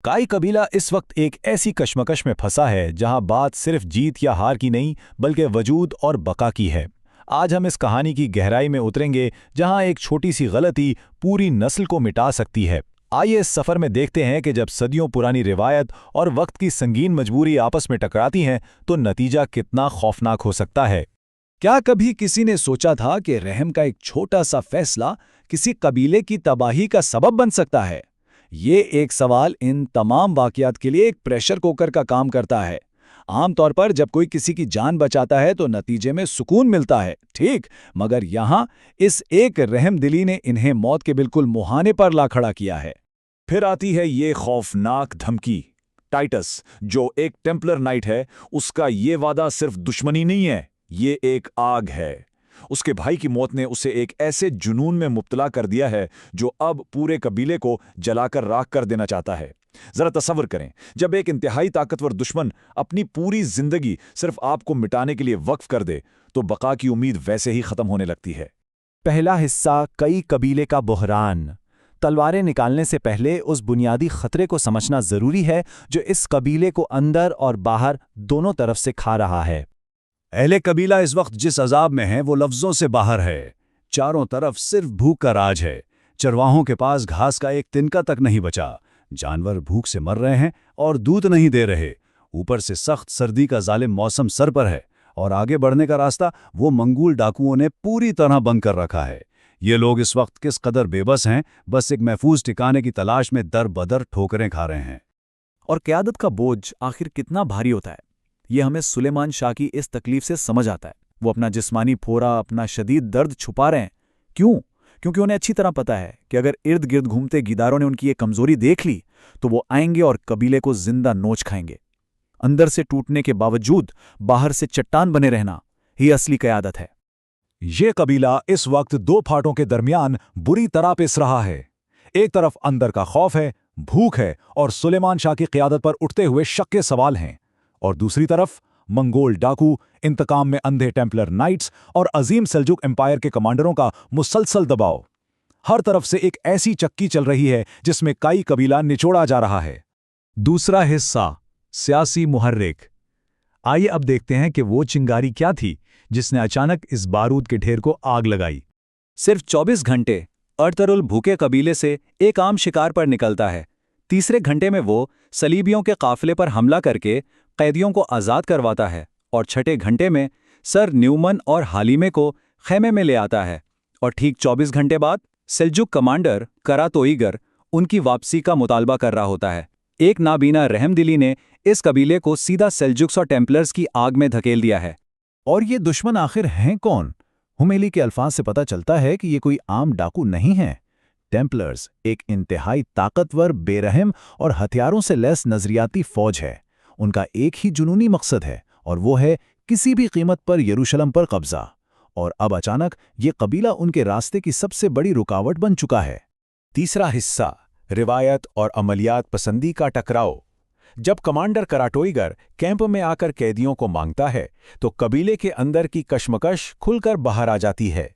काई कबीला इस वक्त एक ऐसी कशमकश में फंसा है जहां बात सिर्फ जीत या हार की नहीं बल्कि वजूद और बका की है। आज हम इस कहानी की गहराई में उतरेंगे जहां एक छोटी सी गलती पूरी नस्ल को मिटा सकती है। आइए इस सफर में देखते हैं कि जब सदियों पुरानी रिवायत और वक्त की संगीन मजबूरी आपस में टकराती हैं तो नतीजा कितना खौफनाक हो सकता है। क्या कभी किसी ने सोचा था कि रहम का एक छोटा सा फैसला किसी कबीले की तबाही का सबब बन सकता है? ये एक सवाल इन तमाम वाकयात के लिए एक प्रेशर कुकर का काम करता है। आमतौर पर जब कोई किसी की जान बचाता है तो नतीजे में सुकून मिलता है, ठीक, मगर यहाँ इस एक रहमदिली ने इन्हें मौत के बिल्कुल मुहाने पर ला खड़ा किया है। फिर आती है ये खौफनाक धमकी। टाइटस, जो एक टेम्पलर नाइट है, उसका ये वादा सिर्फ दुश्मनी नहीं है, ये एक आग है। उसके भाई की मौत ने उसे एक ऐसे जुनून में मुब्तला कर दिया है जो अब पूरे कबीले को जलाकर राख कर देना चाहता है। जरा तसव्वुर करें, जब एक इंतहाई ताकतवर दुश्मन अपनी पूरी जिंदगी सिर्फ आपको मिटाने के लिए वक्फ कर दे तो बका की उम्मीद वैसे ही खत्म होने लगती है। पहला हिस्सा, कई कबीले का बुहरान। तलवारें निकालने से पहले उस बुनियादी खतरे को समझना जरूरी है जो इस कबीले को अंदर और बाहर दोनों तरफ से खा रहा है। अहले कबीला इस वक्त जिस अजाब में है वो लफ्जों से बाहर है। चारों तरफ सिर्फ भूख का राज है। चरवाहों के पास घास का एक तिनका तक नहीं बचा। जानवर भूख से मर रहे हैं और दूध नहीं दे रहे। ऊपर से सख्त सर्दी का जालिम मौसम सर पर है और आगे बढ़ने का रास्ता वो मंगूल डाकुओं ने पूरी तरह बंद कर रखा है। ये लोग इस वक्त किस कदर बेबस हैं, बस एक महफूज ठिकाने की तलाश में दर बदर ठोकरें खा रहे हैं। और क़यादत का बोझ आखिर कितना भारी होता है, ये हमें सुलेमान शाह की इस तकलीफ से समझ आता है। वो अपना जिस्मानी फोरा, अपना शदीद दर्द छुपा रहे हैं। क्यों? क्योंकि उन्हें अच्छी तरह पता है कि अगर इर्द गिर्द घूमते गिदारों ने उनकी ये कमजोरी देख ली तो वो आएंगे और कबीले को जिंदा नोच खाएंगे। अंदर से टूटने के बावजूद बाहर से चट्टान बने रहना ही असली क़यादत है। ये कबीला इस वक्त दो फाटों के दरमियान बुरी तरह पिस रहा है। एक तरफ अंदर का खौफ है, भूख है और सुलेमान शाह की क़यादत पर उठते हुए शक के सवाल हैं, और दूसरी तरफ मंगोल डाकू, इंतकाम में अंधे टेम्पलर नाइट्स और अजीम सेल्जुक एम्पायर के कमांडरों का मुसलसल दबाव। हर तरफ से एक ऐसी चक्की चल रही है जिसमें कई कबीला निचोड़ा जा रहा है। दूसरा हिस्सा, सियासी मुहर्रिक। आइए अब देखते हैं कि वो चिंगारी क्या थी जिसने अचानक इस बारूद के ढेर को आग लगाई। सिर्फ 24 घंटे अर्तरुल भूखे कबीले से एक आम शिकार पर निकलता है। तीसरे घंटे में वो सलीबियों के काफिले पर हमला करके कैदियों को आज़ाद करवाता है और छठे घंटे में सर न्यूमन और हालिमे को खेमे में ले आता है। और ठीक 24 घंटे बाद सेल्जुक कमांडर करातोईगर उनकी वापसी का मुतालबा कर रहा होता है। एक नाबीना रहमदिली ने इस कबीले को सीधा सेल्जुक्स और टेम्पलर्स की आग में धकेल दिया है। और ये दुश्मन आखिर हैं कौन? हुमेली के अल्फाज से पता चलता है कि ये कोई आम डाकू नहीं है। टेम्पलर्स एक इंतहाई ताकतवर, बेरहम और हथियारों से लैस नजरियाती फौज है। उनका एक ही जुनूनी मकसद है और वो है किसी भी कीमत पर यरूशलेम पर कब्जा। और अब अचानक ये कबीला उनके रास्ते की सबसे बड़ी रुकावट बन चुका है। तीसरा हिस्सा, रिवायत और अमलियात पसंदी का टकराव। जब कमांडर कराटोईगर कैंप में आकर कैदियों को मांगता है तो कबीले के अंदर की कशमकश खुलकर बाहर आ जाती है।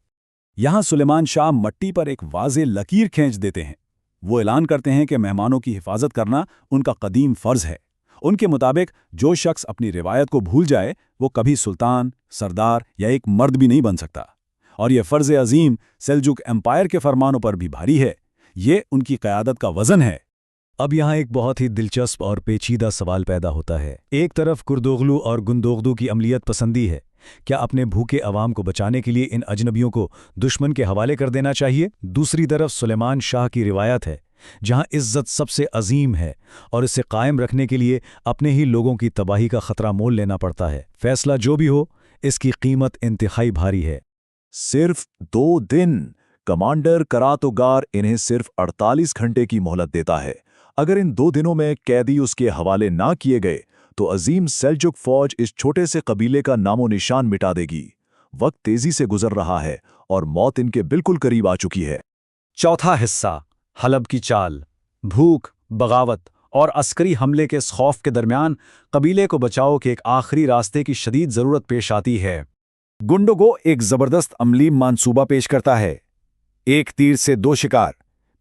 यहाँ सुलेमान शाह मट्टी पर एक वाज़े लकीर खींच देते हैं। वो ऐलान करते हैं कि मेहमानों की हिफाजत करना उनका कदीम फ़र्ज़ है। उनके मुताबिक जो शख्स अपनी रिवायत को भूल जाए वो कभी सुल्तान, सरदार या एक मर्द भी नहीं बन सकता। और ये फ़र्ज़ अजीम सेल्जुक एम्पायर के फरमानों पर भी भारी है। ये उनकी क़यादत का वज़न है। अब यहाँ एक बहुत ही दिलचस्प और पेचीदा सवाल पैदा होता है। एक तरफ कुर्दोगलू और गुंदोगदू की अमलियत पसंदी है। क्या अपने भूखे अवाम को बचाने के लिए इन अजनबियों को दुश्मन के हवाले कर देना चाहिए? दूसरी तरफ सुलेमान शाह की रिवायत है जहां इज्जत सबसे अजीम है और इसे कायम रखने के लिए अपने ही लोगों की तबाही का खतरा मोल लेना पड़ता है। फैसला जो भी हो, इसकी कीमत इंतहाई भारी है। सिर्फ 2 दिन। कमांडर करातोगार इन्हें सिर्फ 48 घंटे की मोहलत देता है। अगर इन 2 दिनों में कैदी उसके हवाले ना किए गए तो अजीम सेल्जुक फौज इस छोटे से कबीले का नामो निशान मिटा देगी। वक्त तेजी से गुजर रहा है और मौत इनके बिल्कुल करीब आ चुकी है। चौथा हिस्सा, हलब की चाल। भूख, बगावत और अस्करी हमले के इस खौफ के दरमियान कबीले को बचाओ के एक आखिरी रास्ते की शदीद ज़रूरत पेश आती है। गुंडोगो एक ज़बरदस्त अमली मानसूबा पेश करता है। एक तीर से 2 शिकार।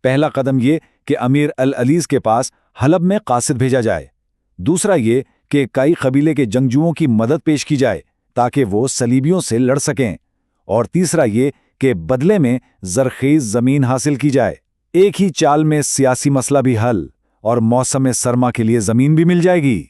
पहला कदम ये कि अमीर अल अलीज़ के पास हलब में कासिद भेजा जाए। दूसरा ये कि कई कबीले के जंगजुओं की मदद पेश की जाए ताकि वो सलीबियों से लड़ सकें। और तीसरा ये कि बदले में जरखेज ज़मीन हासिल की जाए। एक ही चाल में सियासी मसला भी हल और मौसम सरमा के लिए ज़मीन भी मिल जाएगी।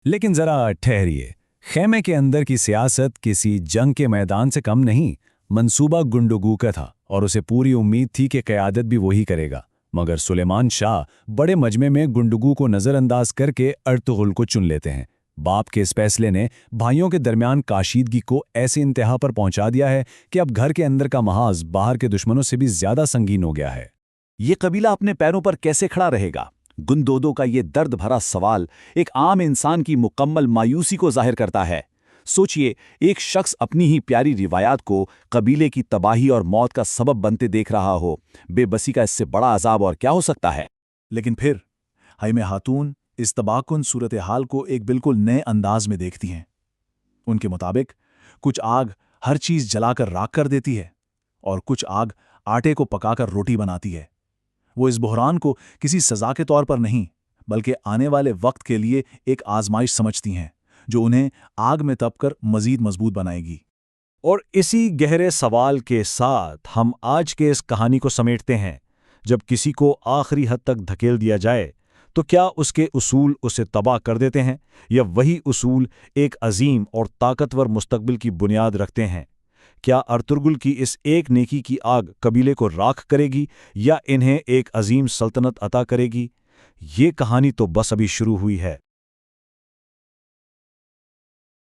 लेकिन जरा ठहरिए, खेमे के अंदर की सियासत किसी जंग के मैदान से कम नहीं। मंसूबा गुंडुगू का था और उसे पूरी उम्मीद थी कि क़यादत भी वही करेगा। मगर सुलेमान शाह बड़े मजमे में गुंडुगू को नज़रअंदाज करके अर्तुगरुल को चुन लेते हैं। बाप के इस फैसले ने भाइयों के दरमियान काशीदगी को ऐसे इंतहा पर पहुंचा दिया है कि अब घर के अंदर का महाज बाहर के दुश्मनों से भी ज्यादा संगीन हो गया है। ये कबीला अपने पैरों पर कैसे खड़ा रहेगा? गुंदोदो का ये दर्द भरा सवाल एक आम इंसान की मुकम्मल मायूसी को जाहिर करता है। सोचिए, एक शख्स अपनी ही प्यारी रिवायात को कबीले की तबाही और मौत का सबब बनते देख रहा हो। बेबसी का इससे बड़ा अजाब और क्या हो सकता है? लेकिन फिर हाइमे खातून इस तबाहकुन सूरत हाल को एक बिल्कुल नए अंदाज में देखती हैं। उनके मुताबिक कुछ आग हर चीज़ जलाकर राख कर देती है और कुछ आग आटे को पकाकर रोटी बनाती है। वो इस बहरान को किसी सज़ा के तौर पर नहीं बल्कि आने वाले वक्त के लिए एक आजमाइश समझती हैं जो उन्हें आग में तपकर मज़ीद मजबूत बनाएगी। और इसी गहरे सवाल के साथ हम आज के इस कहानी को समेटते हैं। जब किसी को आखिरी हद तक धकेल दिया जाए तो क्या उसके उसूल उसे तबाह कर देते हैं या वही उसूल एक अजीम और ताकतवर मुस्तकबिल की बुनियाद रखते हैं? क्या अर्तुगरुल की इस एक नेकी की आग कबीले को राख करेगी या इन्हें एक अजीम सल्तनत अता करेगी? ये कहानी तो बस अभी शुरू हुई है।